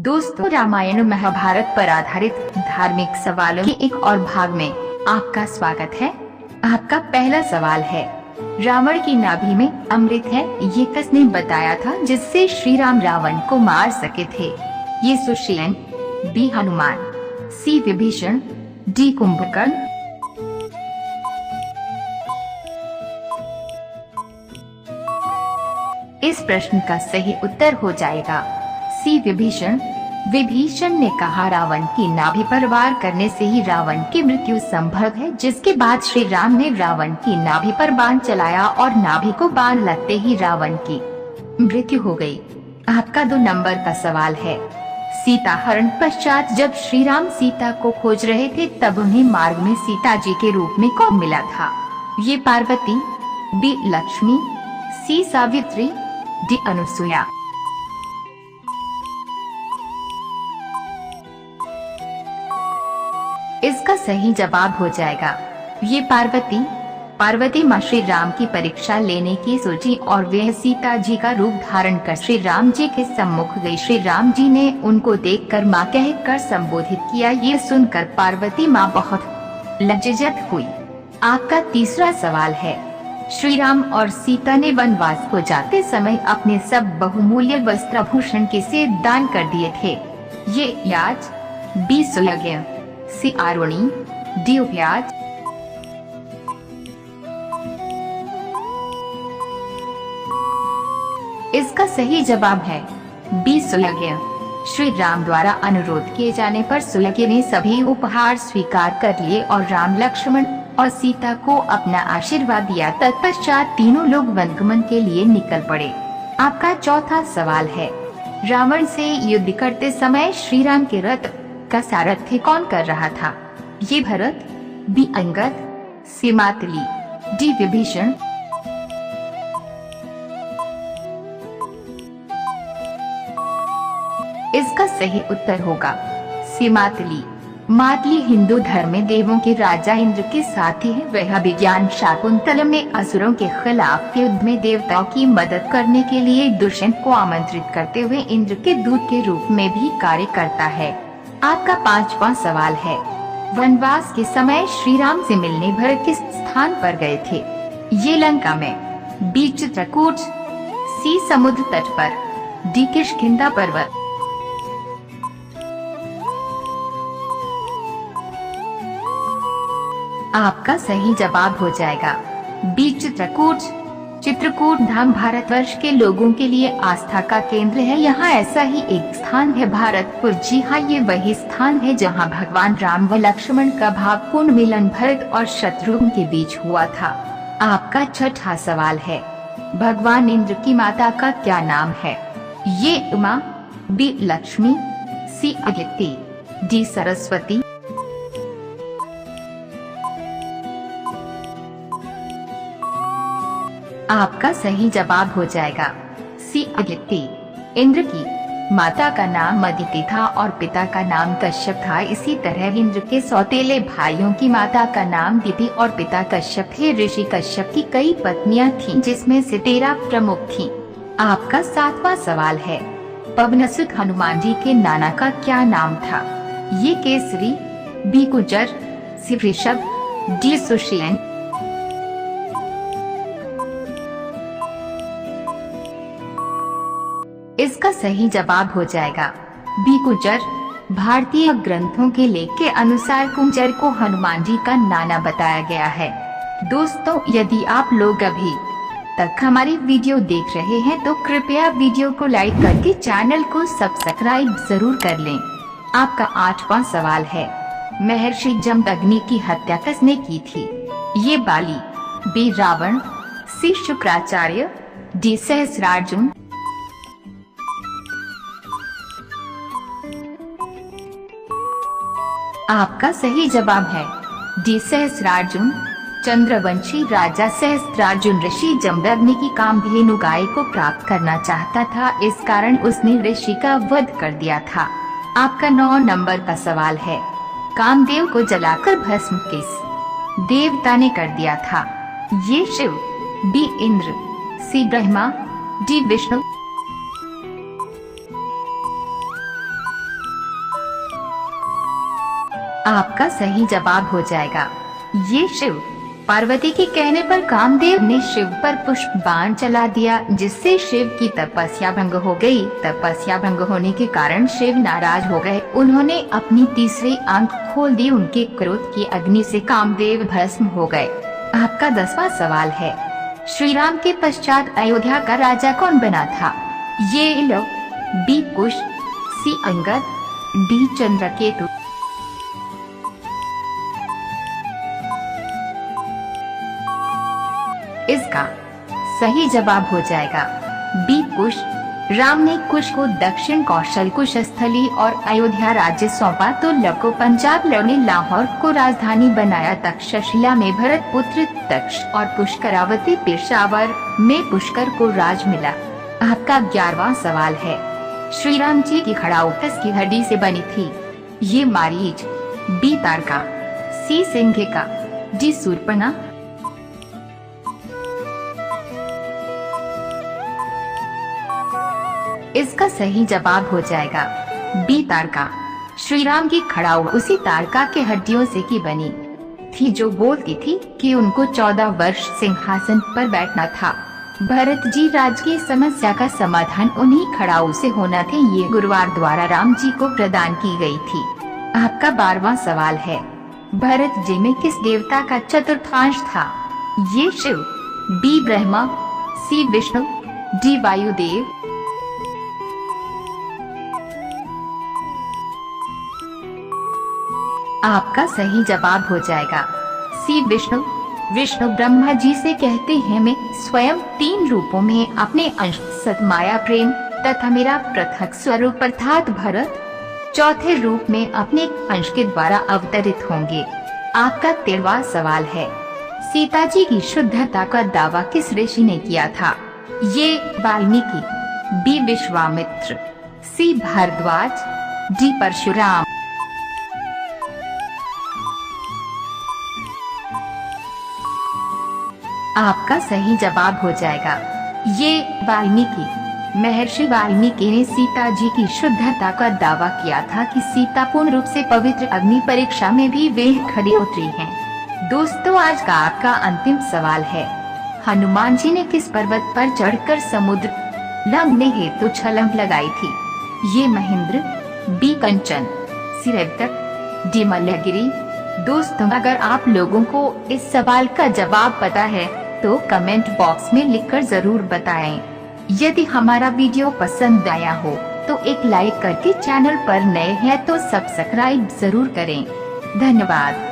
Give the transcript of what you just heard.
दोस्तों, रामायण महाभारत पर आधारित धार्मिक सवालों के एक और भाग में आपका स्वागत है। आपका पहला सवाल है, रावण की नाभि में अमृत है, ये किसने बताया था जिससे श्री राम रावण को मार सके थे? ये सुशीलन, बी हनुमान, सी विभीषण, डी कुंभकर्ण। इस प्रश्न का सही उत्तर हो जाएगा सी विभीषण। विभीषण ने कहा रावण की नाभि पर वार करने से ही रावण की मृत्यु संभव है, जिसके बाद श्री राम ने रावण की नाभि पर बाण चलाया और नाभि को बाण लगते ही रावण की मृत्यु हो गई। आपका 2 नंबर का सवाल है, सीता हरण पश्चात जब श्री राम सीता को खोज रहे थे तब उन्हें मार्ग में सीता जी के रूप में कौन मिला था? ये पार्वती, बी लक्ष्मी, सी सावित्री, डी अनुसुईया। इसका सही जवाब हो जाएगा ये पार्वती माँ श्री राम की परीक्षा लेने की सोची और वह सीता जी का रूप धारण कर श्री राम जी के सम्मुख गई। श्री राम जी ने उनको देखकर माँ कहकर संबोधित किया। ये सुनकर पार्वती माँ बहुत लज्जित हुई। आपका तीसरा सवाल है, श्री राम और सीता ने वनवास को जाते समय अपने सब बहुमूल्य वस्त्राभूषण किसे दान कर दिए थे? ये याज, बी सुलग्य, सी आरुणी, डी उपयाज। इसका सही जवाब है बी सुलग्य। श्री राम द्वारा अनुरोध किए जाने पर सुलग्य ने सभी उपहार स्वीकार कर लिए और राम, लक्ष्मण और सीता को अपना आशीर्वाद दिया। तत्पश्चात तीनों लोग वनगमन के लिए निकल पड़े। आपका चौथा सवाल है, रावण से युद्ध करते समय श्री राम के रथ का सारथ्य कौन कर रहा था? ये भरत, बी अंगद, सी मातली, डी विभीषण। इसका सही उत्तर होगा सी मातली। मातली हिंदू धर्म में देवों के राजा इंद्र के साथी है। वह विज्ञान शाकुंतलम में असुरों के खिलाफ युद्ध में देवताओं की मदद करने के लिए दुष्यंत को आमंत्रित करते हुए इंद्र के दूत के रूप में भी कार्य करता है। आपका 5वां सवाल है, वनवास के समय श्री राम से मिलने भरत किस स्थान पर गए थे? ये लंका में, बी चित्रकूट, सी समुद्र तट पर, डी किष्किंधा पर्वत। आपका सही जवाब हो जाएगा बी चित्रकूट। चित्रकूट धाम भारतवर्ष के लोगों के लिए आस्था का केंद्र है। यहाँ ऐसा ही एक स्थान है भारतपुर। जी हाँ, ये वही स्थान है जहाँ भगवान राम व लक्ष्मण का भावपूर्ण मिलन भरत और शत्रुघ्न के बीच हुआ था। आपका 6वां सवाल है, भगवान इंद्र की माता का क्या नाम है? ये उमा, बी लक्ष्मी, सी अदिति, डी सरस्वती। आपका सही जवाब हो जाएगा सी अदिति। इंद्र की माता का नाम अदिति था और पिता का नाम कश्यप था। इसी तरह इंद्र के सौतेले भाइयों की माता का नाम दिति और पिता कश्यप थे। ऋषि कश्यप की कई पत्नियां थीं, जिसमें से 13 प्रमुख थीं। आपका 7वां सवाल है, पवनसुत हनुमान जी के नाना का क्या नाम था? ये केसरी, बी गुर्जर, सी वृषभ, डी सुशीलन। इसका सही जवाब हो जाएगा बी गुर्जर। भारतीय ग्रंथों के लेख के अनुसार गुर्जर को हनुमान जी का नाना बताया गया है। दोस्तों, यदि आप लोग अभी तक हमारी वीडियो देख रहे हैं तो कृपया वीडियो को लाइक करके चैनल को सब्सक्राइब जरूर कर लें। आपका 8वां सवाल है, महर्षि जमदग्नि की हत्या किसने की थी? ये बाली, बी रावण, सी शुक्राचार्य, डी सहस्रार्जुन। आपका सही जवाब है डी सहस्रार्जुन। चंद्रवंशी राजा सहस्त्रार्जुन ऋषि जमदग्नि की कामधेनु गाय को प्राप्त करना चाहता था, इस कारण उसने ऋषि का वध कर दिया था। आपका 9 नंबर का सवाल है, कामदेव को जलाकर भस्म किस देवता ने कर दिया था? ये शिव, बी इंद्र, सी ब्रह्मा, डी विष्णु। आपका सही जवाब हो जाएगा ये शिव। पार्वती के कहने पर कामदेव ने शिव पर पुष्प बाण चला दिया, जिससे शिव की तपस्या भंग हो गई। तपस्या भंग होने के कारण शिव नाराज हो गए। उन्होंने अपनी तीसरी आंख खोल दी। उनके क्रोध की अग्नि से कामदेव भस्म हो गए। आपका 10वां सवाल है, श्री राम के पश्चात अयोध्या का राजा कौन बना था? ये लो, बी कुश, सी अंगद, डी चंद्रकेतु। इसका सही जवाब हो जाएगा बी कुश। राम ने कुश को दक्षिण कौशल कुश स्थली और अयोध्या राज्य सौंपा तो लव को पंजाब, लव ने लाहौर को राजधानी बनाया। तक्षशिला में भरत पुत्र तक्ष और पुष्करावती पेशावर में पुष्कर को राज मिला। आपका 11वां सवाल है, श्री राम जी की खड़ाऊ किसकी हड्डी से बनी थी? ये मारीच, बी तारका, सी सिंघिका, डी शूर्पणखा। इसका सही जवाब हो जाएगा बी तारका। श्री राम की खड़ाऊ उसी तारका के हड्डियों से की बनी थी जो बोलती थी कि उनको 14 वर्ष सिंहासन पर बैठना था। भरत जी राजकीय समस्या का समाधान उन्हीं खड़ाऊ से होना थे। ये गुरुवार द्वारा राम जी को प्रदान की गई थी। आपका 12वां सवाल है, भरत जी में किस देवता का चतुर्थांश था? ये शिव, बी ब्रह्मा, सी विष्णु, डी वायुदेव। आपका सही जवाब हो जाएगा सी विष्णु। विष्णु ब्रह्मा जी से कहते हैं, मैं स्वयं 3 रूपों में अपने अंश सतमाया प्रेम तथा मेरा पृथक स्वरूप अर्थात भरत चौथे रूप में अपने अंश के द्वारा अवतरित होंगे। आपका 13वां सवाल है, सीता जी की शुद्धता का दावा किस ऋषि ने किया था? ये वाल्मीकि, बी विश्वामित्र, सी भारद्वाज, डी परशुराम। आपका सही जवाब हो जाएगा ये वाल्मीकि। महर्षि वाल्मीकि ने सीता जी की शुद्धता का दावा किया था कि सीता पूर्ण रूप से पवित्र। अग्नि परीक्षा में भी वे खरी उतरी हैं। दोस्तों, आज का आपका अंतिम सवाल है, हनुमान जी ने किस पर्वत पर चढ़कर समुद्र लंघने हेतु छलांग लगाई थी? ये महेंद्र, बी कंचन, सी रेवतक, डी मल्लगिरी। दोस्तों, अगर आप लोगों को इस सवाल का जवाब पता है तो कमेंट बॉक्स में लिखकर जरूर बताएं। यदि हमारा वीडियो पसंद आया हो तो एक लाइक करके चैनल पर नए हैं तो सब्सक्राइब जरूर करें। धन्यवाद।